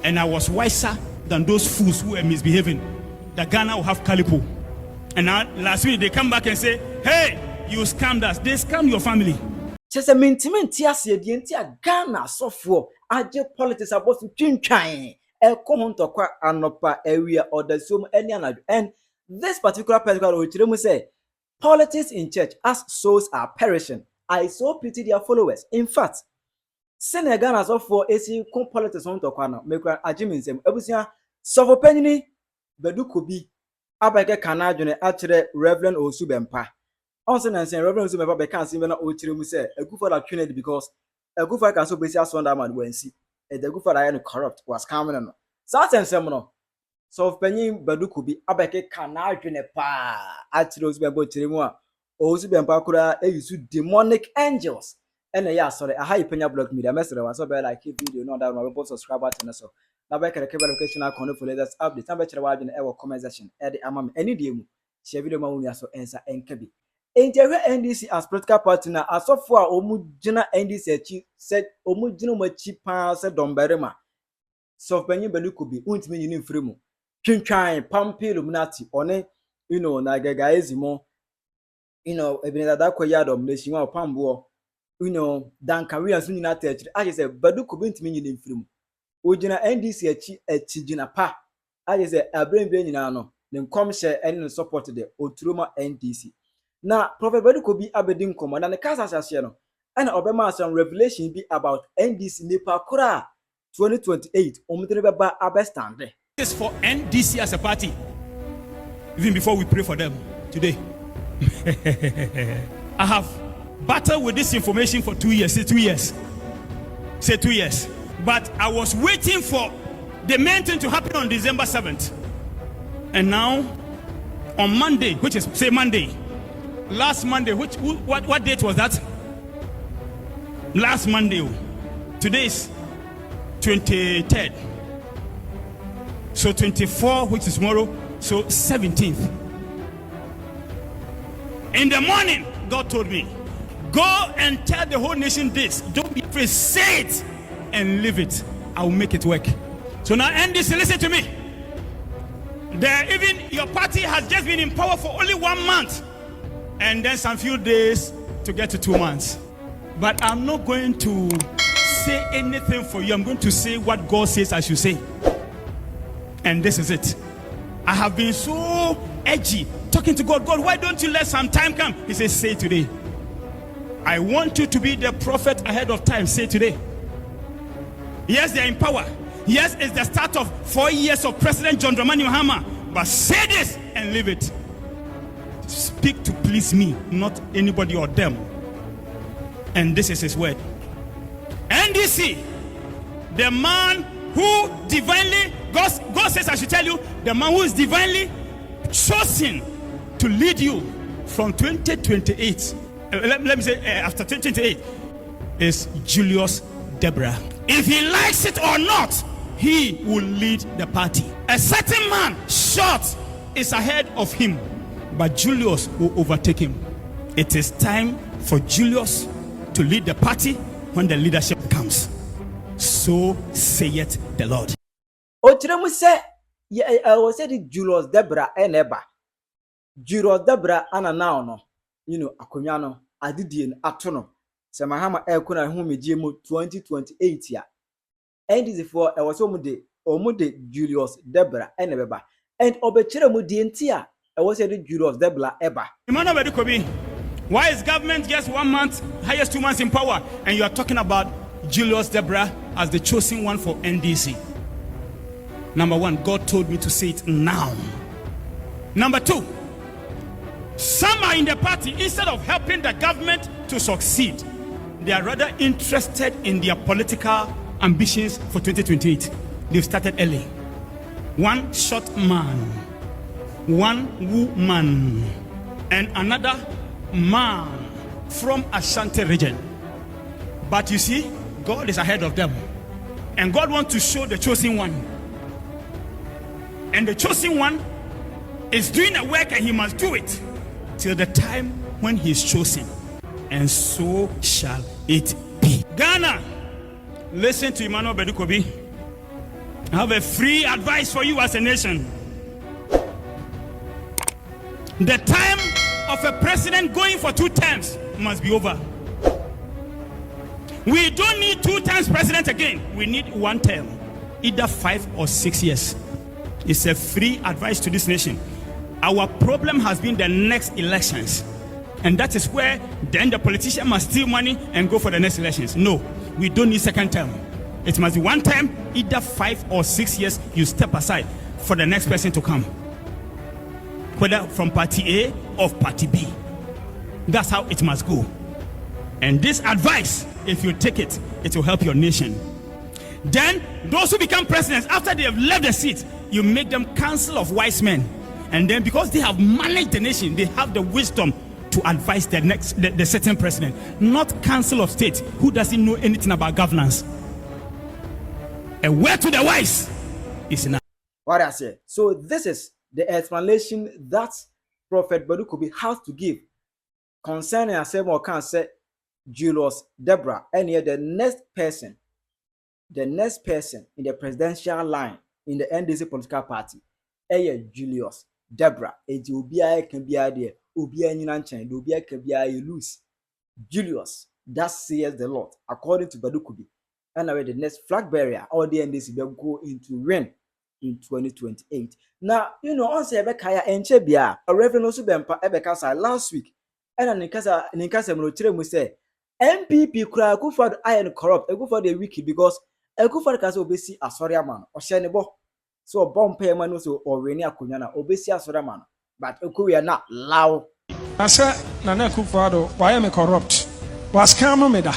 and I was wiser than those fools who were misbehaving, that Ghana will have Calipo. And now last week they come back and say, hey, you scammed us. They scammed your family. Just a mintimenti ase die ntia Ghana sofo aje politics about twintwan e kohonto kwa anopa area or the sum any anadu. And this particular will say politics in church as souls are perishing. I so pity their followers. In fact, Senegal Ghana sofo esi kon politics honto kwa no mekwa ajimin ebusia sofo Penyah Badu Kobi abeke kana adwene akyere Rev Owusu Bempah. Also, and saying Rev Owusu Bempah can't see when I say a good for that trinity because a good for can so basically as one that man when see a good for I corrupt was coming on. Certain seminal. So Penyah Badu Kobi abeke kana adwene pa akyere Owusu Bempah chiremu Owusu Bempah kura use demonic angels. And yeah, sorry, I have Penyah blog media message was so bad like video no that my subscribe button so. Now back at the notification icon for latest update. Time better watch in our comment section. At the amam any demo. Share video ma unia so answer NKB. Interior NDC as political partner as so far omujina NDC said omujina machi pa said domberema. So Penyah Badu Kobi untimi nyini mfrimu. Twintwan pampe luminati one na gaga ezimo ebeneza da kwaya domination wa pambo dan career so nyina tachiri I say Badu Kobi untimi nyini mfrimu. Ojina NDC achijina pa aje say abrembe nyina no ne nkom share any support the oturoma NDC na Prophet Badu Kobi abedin komo na ne kasa sase no and obema some revelation be about NDC nipa kura 2028 omudere beba abestand. This is for NDC as a party even before we pray for them today. I have battled with this information for 2 years. Say 2 years. But I was waiting for the main thing to happen on December 7th. And now, on Monday, which is, say Monday, last Monday, what date was that? Last Monday. Today is 23rd. So 24, which is tomorrow, so 17th. In the morning, God told me, go and tell the whole nation this. Don't be afraid, say it. And leave it. I will make it work. So now NDC, listen to me. Even your party has just been in power for only 1 month, and then some few days to get to 2 months. But I'm not going to say anything for you. I'm going to say what God says I should say. And this is it. I have been so edgy, talking to God. God, why don't you let some time come? He says, say today. I want you to be the prophet ahead of time. Say today. Yes, they're in power. Yes, it's the start of 4 years of President John Dramani Mahama. But say this and leave it. Speak to please me, not anybody or them. And this is his word. NDC, the man who divinely, God says I should tell you, the man who is divinely chosen to lead you from 2028. Let me say after 2028 is Julius Deborah. If he likes it or not, he will lead the party. A certain man, short, is ahead of him, but Julius will overtake him. It is time for Julius to lead the party when the leadership comes. So saith the Lord. Otiremu say, I was said Julius Deborah eneba. Julius Deborah ana now no, akonyano adidie atono. Samahama ekuna hu megie mu 2028 ya. And this for I was omude Julius Deborah enebeba. And obechere mu die ntia I was said Julius Deborah eba. Emmanuel Badu Kobi, why is government just 1 month, highest 2 months in power, and you are talking about Julius Deborah as the chosen one for NDC? Number one, God told me to say it now. Number two, some are in the party, instead of helping the government to succeed, they are rather interested in their political ambitions for 2028. They've started early. One short man, one woman, and another man from Ashanti region. But you see, God is ahead of them. And God wants to show the chosen one. And the chosen one is doing a work, and he must do it till the time when he is chosen. And so shall it be. Ghana, listen to Emmanuel Badu Kobi. I have a free advice for you as a nation. The time of a president going for 2 terms must be over. We don't need 2 terms president again. We need 1 term, either 5 or 6 years. It's a free advice to this nation. Our problem has been the next elections, and that is where then the politician must steal money and go for the next elections. No, we don't need 2nd term. It must be 1 term, either 5 or 6 years. You step aside for the next person to come, whether from party A or party B. That's how it must go. And this advice, if you take it, it will help your nation. Then those who become presidents, after they have left the seat, you make them council of wise men. And then because they have managed the nation, they have the wisdom to advise the certain president, not council of state who doesn't know anything about governance. A word to the wise is enough. What I say. So this is the explanation that Prophet Badu Kobi has to give concerning a more can say Julius Deborah, and here the next person in the presidential line in the NDC political party, Julius Deborah. Ubia can be idea, Ubia Ninanchen, Ubia can be a loose. Julius, that says the Lord, according to Badu Kobi. And the next flag bearer, all the NDC will go into reign in 2028. Now, you know, on say Ebekaya and Chebia, a Rev Owusu Bempah Ebekasa last week, and Nikasa Monotre say MPP kura Akufo iron corrupt, Akufo the wiki because Akufo Kaso obesi asoria man, or Shenebo. So bomb payment so or Renia Kunyana, obesi asoria man, but we are not loud. I said, Nana Akufo, why am I corrupt? Was Kama Meda?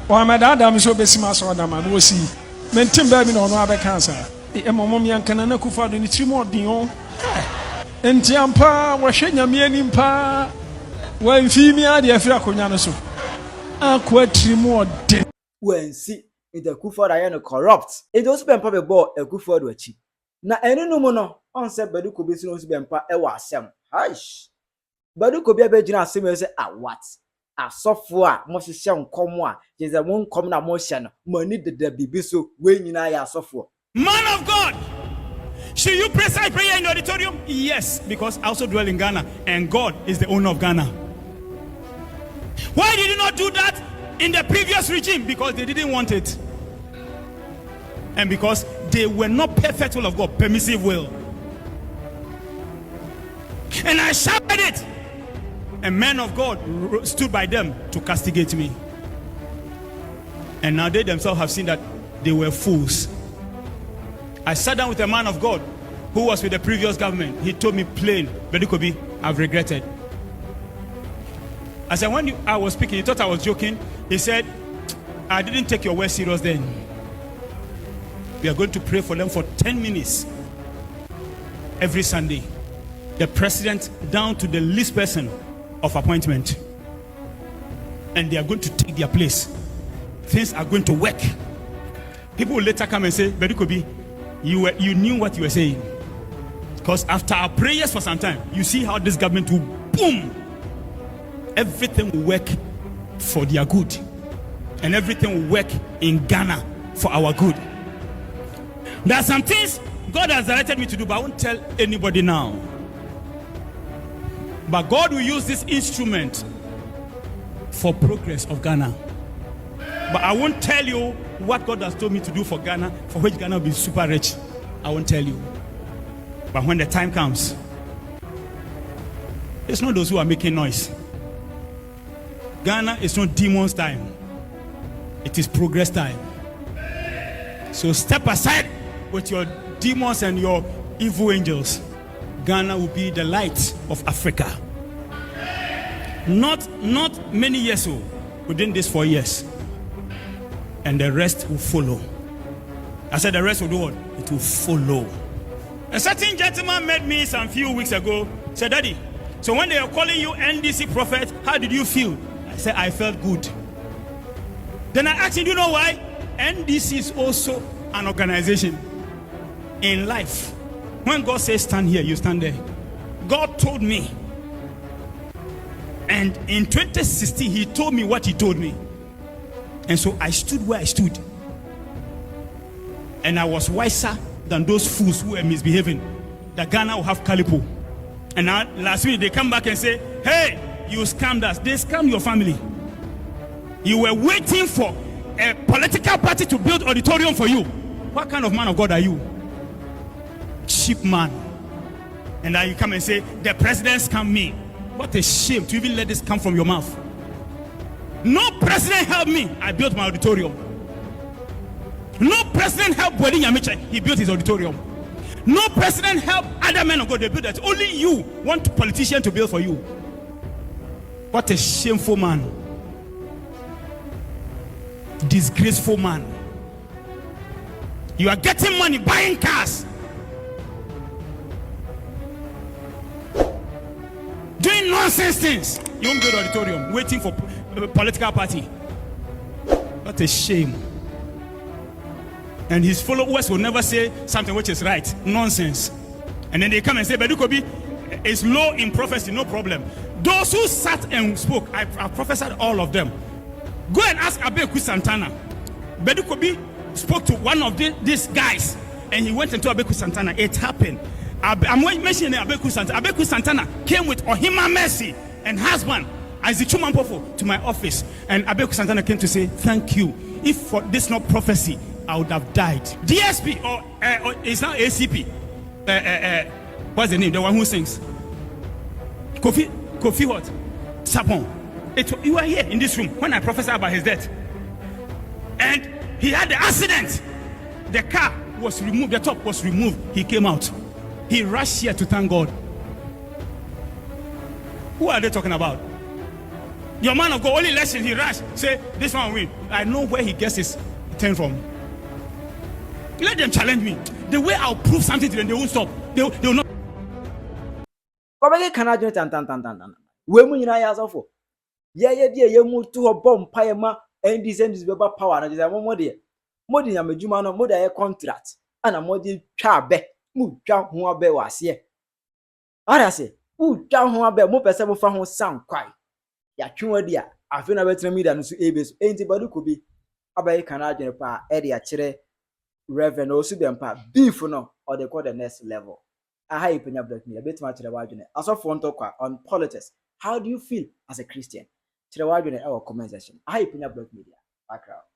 Or my dad, I'm so busy, my son, and we'll see. Mentim baby no other cancer. The Mommy and Canana Kufa, the 3 more Dion. And Tiampa, Washenya Mianimpa, when female, the Afra Kunyanaso. And quite 3 more dead. When see in the Kufa iron corrupt, it also been probably bought a Kufa to achieve. Now, any no mono, on said Badu Kobi Bempah, Ewa Sam. Hush. Badu Kobi Bejina Simmons at what? A software, most sham comwa, is a one common emotion, money the bibiso, when you are software. Man of God, should you preside prayer in the auditorium? Yes, because I also dwell in Ghana, and God is the owner of Ghana. Why did you not do that in the previous regime? Because they didn't want it. And because they were not perfect will of God, permissive will. And I shouted it. And men of God stood by them to castigate me. And now they themselves have seen that they were fools. I sat down with a man of God who was with the previous government. He told me plain, Badu Kobi, I've regretted. I said, when I was speaking, he thought I was joking. He said, I didn't take your word serious then. We are going to pray for them for 10 minutes every Sunday. The president down to the least person of appointment, and they are going to take their place. Things are going to work. People will later come and say, Badu Kobi, you knew what you were saying, because after our prayers for some time, you see how this government will boom. Everything will work for their good, and everything will work in Ghana for our good. There are some things God has directed me to do, but I won't tell anybody now. But God will use this instrument for progress of Ghana. But I won't tell you what God has told me to do for Ghana, for which Ghana will be super rich. I won't tell you. But when the time comes, it's not those who are making noise. Ghana is not demons time. It is progress time. So step aside with your demons and your evil angels. Ghana will be the light of Africa. Not many years old, within these 4 years. And the rest will follow. I said the rest will do what? It will follow. A certain gentleman met me some few weeks ago, said, Daddy, so when they are calling you NDC prophet, how did you feel? I said, I felt good. Then I asked him, do you know why? NDC is also an organization. In life, when God says stand here, you stand there. God told me. And in 2016, he told me what he told me. And so I stood where I stood. and I was wiser than those fools who were misbehaving, that Ghana will have Calipo. And now, last week they come back and say, hey, you scammed us. They scammed your family. You were waiting for a political party to build auditorium for you. What kind of man of God are you? Cheap man. And now you come and say, the president scammed me. What a shame to even let this come from your mouth. No president helped me. I built my auditorium. No president helped Badu Kobi. He built his auditorium. No president helped other men of God. They built that. Only you want politician to build for you. What a shameful man. Disgraceful man. You are getting money, buying cars, doing nonsense things. You won't build auditorium, waiting for a political party. What a shame. And his followers will never say something which is right. Nonsense. And then they come and say, Badu Kobi is low in prophecy, no problem. Those who sat and spoke, I prophesied all of them. Go and ask Abeku Santana. Badu Kobi spoke to one of these guys, and he went into Abeku Santana. It happened. I'm mentioning Abeku Santana. Abeku Santana came with Ohima Mercy and husband, Isaac Chumampofo, to my office. And Abeku Santana came to say, thank you. If for this not prophecy, I would have died. DSP, or it's now ACP. What's the name? The one who sings. Kofi what? Sapon. You were here in this room when I prophesied about his death. And he had the accident. The car was removed, the top was removed. He came out. He rushed here to thank God. Who are they talking about? Your man of God, only election, he rushed. Say, this one win. I know where he gets his thing from. Let them challenge me. The way I'll prove something to them, they won't stop. They will not. Kobeke kana jone tan. We mu nyina ya asofo. Ye die ye mu to bom paye ma NDC beba power na je mo de. Modi nya medjuma no modi aye contract. Ana modi twa be. Mu twa ho abe wase. Ara se, mu twa ho abe mo pese mo fa ho san kwai. Ya twa di a afi na betre media no so ebeso. Enti Badu Kobi abaye kana jone pa e de a kire Rev Owusu Bempah beef no or they call the next level. Aha Penyah black me a bit much asofo ntokwa on politics. How do you feel as a Christian? Chire wadwene e comment section. Aha Penyah black media. Background.